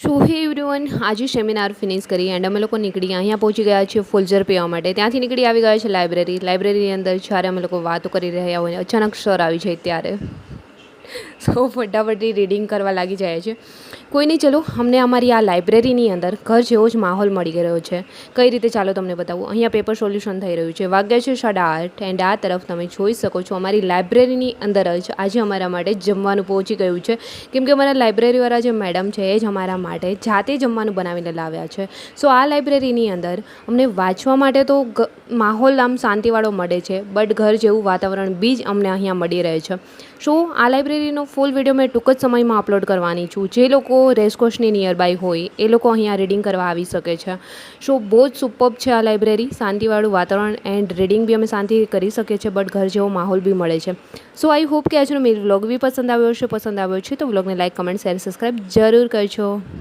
સો હે એવરીવન, આજે seminar finish કરી એન્ડ અમે લોકો નીકળી અહીંયા પહોંચી ગયા છીએ ફુલઝર પીવા માટે. ત્યાંથી નીકળી આવી ગયા છે લાઇબ્રેરીની અંદર. જ્યારે અમે લોકો વાતો કરી રહ્યા હોય અચાનક સર આવી જાય ત્યારે સો ફટાફટી રીડિંગ કરવા લાગી જાય છે. કોઈ નહીં, ચલો અમને અમારી આ લાઇબ્રેરીની અંદર ઘર જેવો જ માહોલ મળી ગયો છે. કઈ રીતે ચાલો તમને બતાવું. અહીંયા પેપર સોલ્યુશન થઈ રહ્યું છે. વાગ્યા છે 8:30 એન્ડ આ તરફ તમે જોઈ શકો છો અમારી લાઇબ્રેરીની અંદર જ આજે અમારા માટે જમવાનું પહોંચી ગયું છે. કેમ કે અમારા લાઇબ્રેરીવાળા જે મેડમ છે એ જ અમારા માટે જાતે જમવાનું બનાવીને લાવ્યા છે. સો આ લાઇબ્રેરીની અંદર અમને વાંચવા માટે તો માહોલ આમ શાંતિવાળો મળે છે, બટ ઘર જેવું વાતાવરણ બી જ અમને અહીંયા મળી રહે છે. સો આ લાઇબ્રેરીનો ફૂલ વિડીયો મેં ટૂંક જ સમયમાં અપલોડ કરવાની છું. જે લોકો રેસકોર્સની નિયર બાય હોય એ લોકો અહીંયા રીડિંગ કરવા આવી શકે છે. સો બહુ જ સુપર્બ છે આ લાઇબ્રેરી. શાંતિવાળું વાતાવરણ એન્ડ રીડિંગ બી અમે શાંતિથી કરી શકીએ છીએ, બટ ઘર જેવો માહોલ બી મળે છે. સો આઈ હોપ કે આજનો મેરો વ્લોગ બી પસંદ આવ્યો છે તો વ્લોગને લાઇક, કમેન્ટ, શેર, સબસ્ક્રાઈબ જરૂર કરજો.